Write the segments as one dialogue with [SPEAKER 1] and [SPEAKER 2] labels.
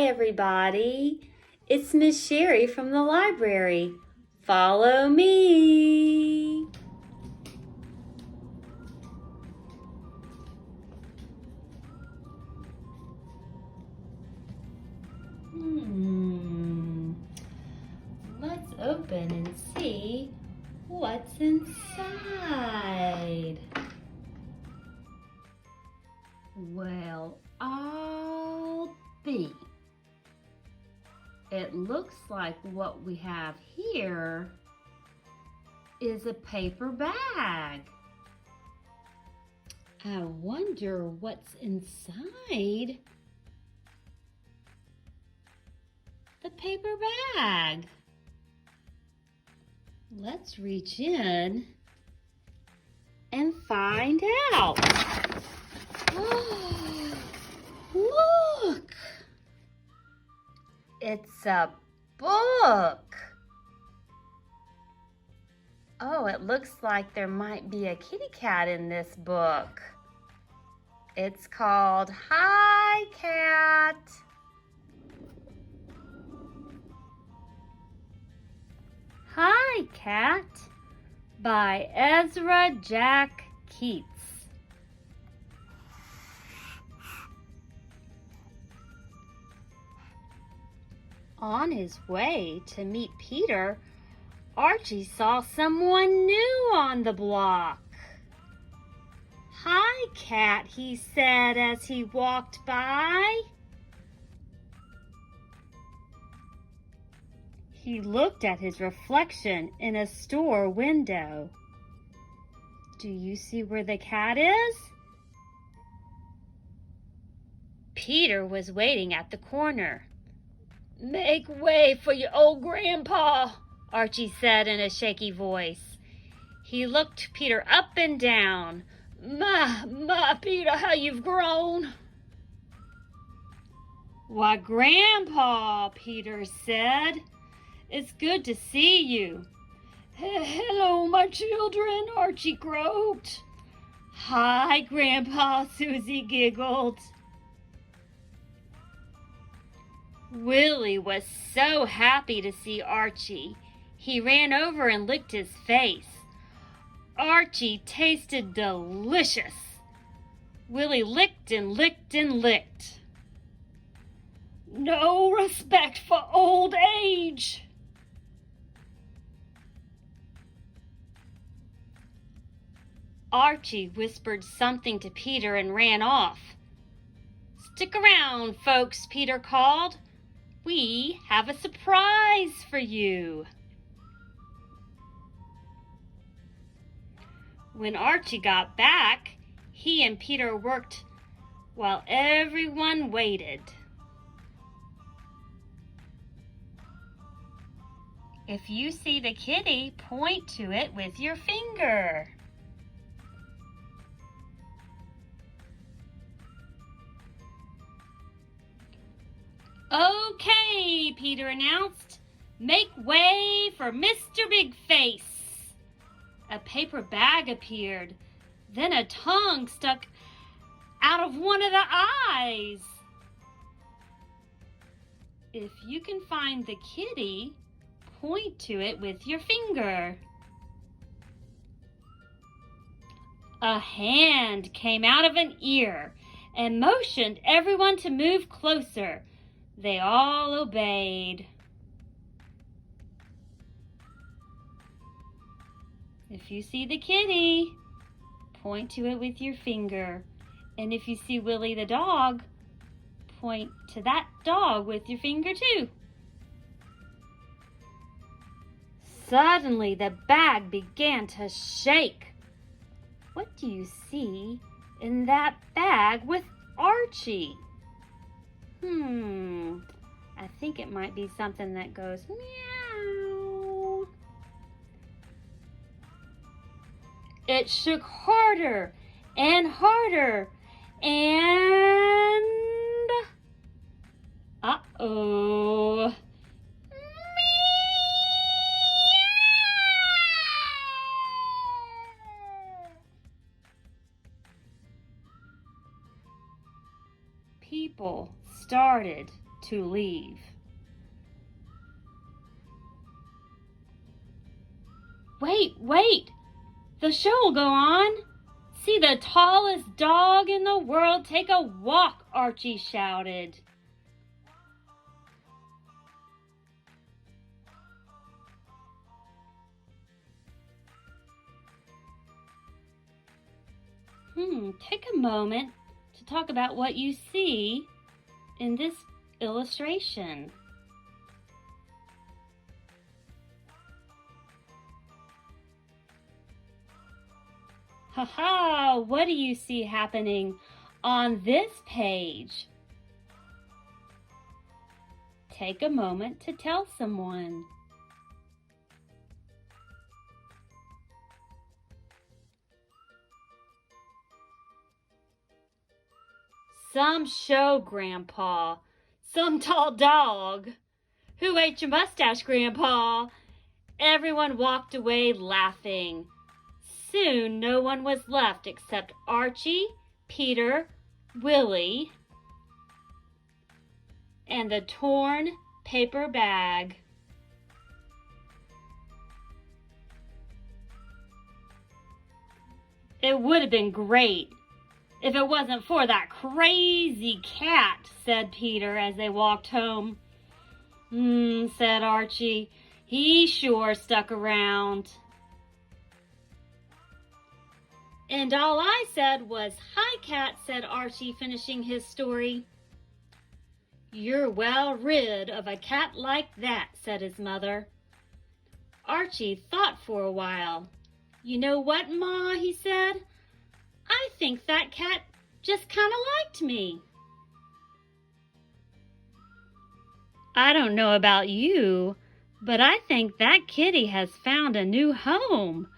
[SPEAKER 1] everybody. It's Miss Sherry from the library. Follow me. Let's open and see what's inside. Well, I'll be. It looks like what we have here is a paper bag. I wonder what's inside the paper bag. Let's reach in and find out. Oh, look! It's a book. Oh, it looks like there might be a kitty cat in this book. It's called Hi, Cat. Hi, Cat by Ezra Jack Keats. On his way to meet Peter, Archie saw someone new on the block. Hi, Cat, he said as he walked by. He looked at his reflection in a store window. Do you see where the cat is? Peter was waiting at the corner. Make way for your old grandpa, Archie said in a shaky voice. He looked Peter up and down. My, Peter, how you've grown. Why, Grandpa, Peter said. It's good to see you. Hello, my children, Archie croaked. Hi, Grandpa, Susie giggled. Willie was so happy to see Archie. He ran over and licked his face. Archie tasted delicious. Willie licked and licked and licked. No respect for old age. Archie whispered something to Peter and ran off. Stick around, folks, Peter called. We have a surprise for you. When Archie got back, he and Peter worked while everyone waited. If you see the kitty, point to it with your finger. Okay, Peter announced. Make way for Mr. Big Face. A paper bag appeared. Then a tongue stuck out of one of the eyes. If you can find the kitty, point to it with your finger. A hand came out of an ear and motioned everyone to move closer. They all obeyed. If you see the kitty, point to it with your finger. And if you see Willie the dog, point to that dog with your finger too. Suddenly the bag began to shake. What do you see in that bag with Archie? I think it might be something that goes meow. It shook harder and harder and uh-oh. People started to leave. Wait! The show will go on. See the tallest dog in the world take a walk, Archie shouted. Take a moment to talk about what you see in this illustration. Haha, what do you see happening on this page? Take a moment to tell someone. Some show, Grandpa. Some tall dog. Who ate your mustache, Grandpa? Everyone walked away laughing. Soon no one was left except Archie, Peter, Willie, and the torn paper bag. It would have been great if it wasn't for that crazy cat, said Peter as they walked home. Said Archie. He sure stuck around. And all I said was, "Hi, Cat," said Archie, finishing his story. "You're well rid of a cat like that," said his mother. Archie thought for a while. "You know what, Ma?" he said. "I think that cat just kind of liked me." "I don't know about you, but I think that kitty has found a new home.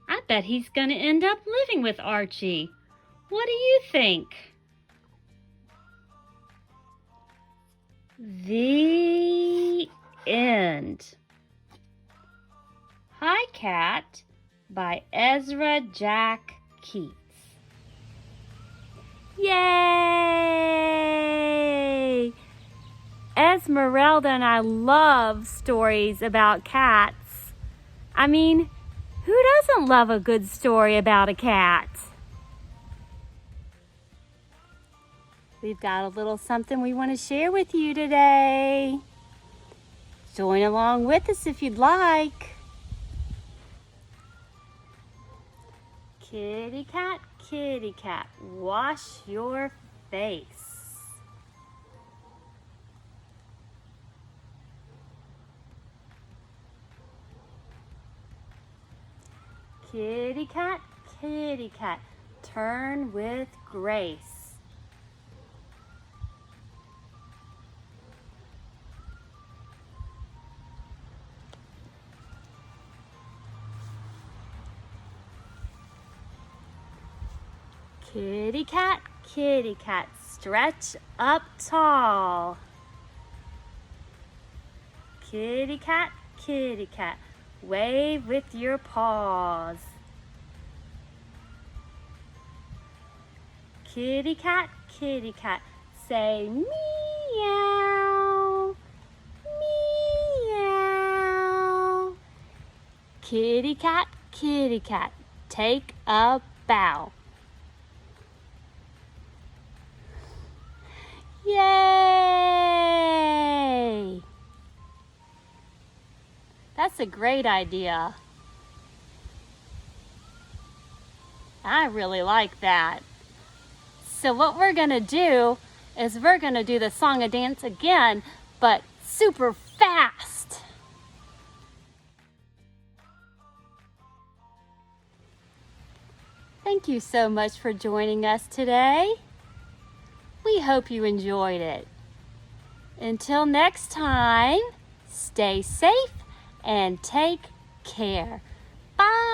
[SPEAKER 1] I bet he's going to end up living with Archie. What do you think?" The end. Hi, Cat by Ezra Jack Keats. Yay! Esmeralda and I love stories about cats. I mean, who doesn't love a good story about a cat? We've got a little something we want to share with you today. Join along with us if you'd like. Kitty cat, wash your face. Kitty cat, turn with grace. Kitty cat, stretch up tall. Kitty cat, wave with your paws. Kitty cat, say meow, meow. Kitty cat, take a bow. Yay! That's a great idea. I really like that. So what we're going to do is we're going to do the song and dance again, but super fast. Thank you so much for joining us today. We hope you enjoyed it. Until next time, stay safe and take care. Bye.